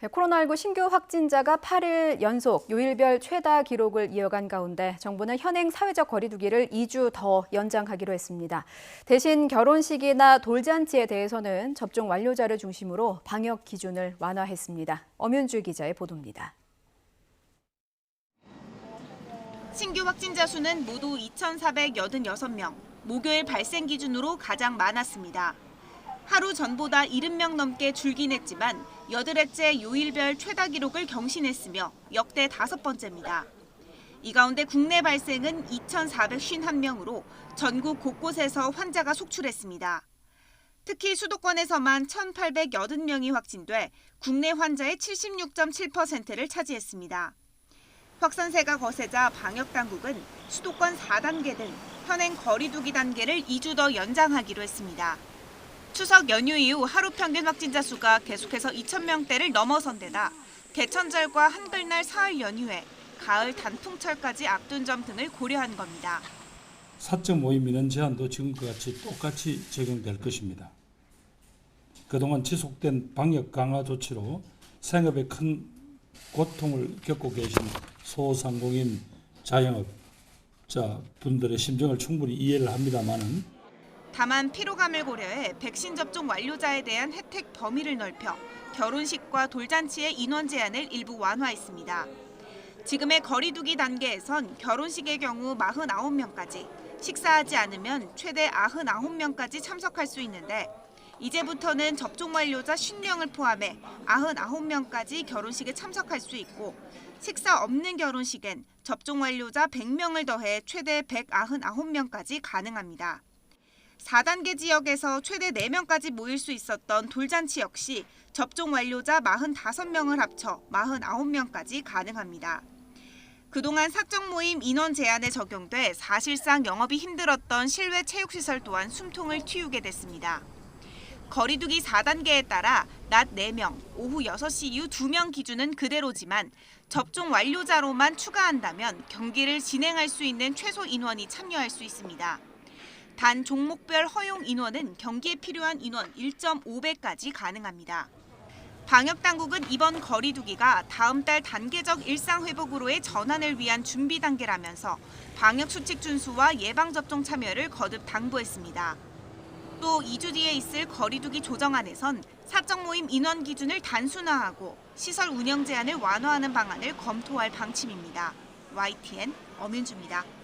코로나19 신규 확진자가 8일 연속 요일별 최다 기록을 이어간 가운데 정부는 현행 사회적 거리 두기를 2주 더 연장하기로 했습니다. 대신 결혼식이나 돌잔치에 대해서는 접종 완료자를 중심으로 방역 기준을 완화했습니다. 엄윤주 기자의 보도입니다. 신규 확진자 수는 모두 2,486명, 목요일 발생 기준으로 가장 많았습니다. 하루 전보다 70명 넘게 줄긴 했지만 8회째 요일별 최다 기록을 경신했으며 역대 5번째입니다. 이 가운데 국내 발생은 2,451명으로 전국 곳곳에서 환자가 속출했습니다. 특히 수도권에서만 1,880명이 확진돼 국내 환자의 76.7%를 차지했습니다. 확산세가 거세자 방역당국은 수도권 4단계 등 현행 거리 두기 단계를 2주 더 연장하기로 했습니다. 추석 연휴 이후 하루 평균 확진자 수가 계속해서 2,000명대를 넘어선 데다 개천절과 한글날 사흘 연휴에 가을 단풍철까지 앞둔 점 등을 고려한 겁니다. 사적 모임 인원 제한도 지금과 같이 똑같이 적용될 것입니다. 그동안 지속된 방역 강화 조치로 생업에 큰 고통을 겪고 계신 소상공인 자영업자 분들의 심정을 충분히 이해를 합니다마는 다만 피로감을 고려해 백신 접종 완료자에 대한 혜택 범위를 넓혀 결혼식과 돌잔치의 인원 제한을 일부 완화했습니다. 지금의 거리 두기 단계에선 결혼식의 경우 49명까지, 식사하지 않으면 최대 99명까지 참석할 수 있는데 이제부터는 접종 완료자 50명을 포함해 99명까지 결혼식에 참석할 수 있고 식사 없는 결혼식엔 접종 완료자 100명을 더해 최대 199명까지 가능합니다. 4단계 지역에서 최대 4명까지 모일 수 있었던 돌잔치 역시 접종 완료자 45명을 합쳐 49명까지 가능합니다. 그동안 사적 모임 인원 제한에 적용돼 사실상 영업이 힘들었던 실외 체육시설 또한 숨통을 틔우게 됐습니다. 거리두기 4단계에 따라 낮 4명, 오후 6시 이후 2명 기준은 그대로지만 접종 완료자로만 추가한다면 경기를 진행할 수 있는 최소 인원이 참여할 수 있습니다. 단 종목별 허용 인원은 경기에 필요한 인원 1.5배까지 가능합니다. 방역당국은 이번 거리 두기가 다음 달 단계적 일상 회복으로의 전환을 위한 준비 단계라면서 방역 수칙 준수와 예방접종 참여를 거듭 당부했습니다. 또 2주 뒤에 있을 거리 두기 조정안에선 사적 모임 인원 기준을 단순화하고 시설 운영 제한을 완화하는 방안을 검토할 방침입니다. YTN 엄윤주입니다.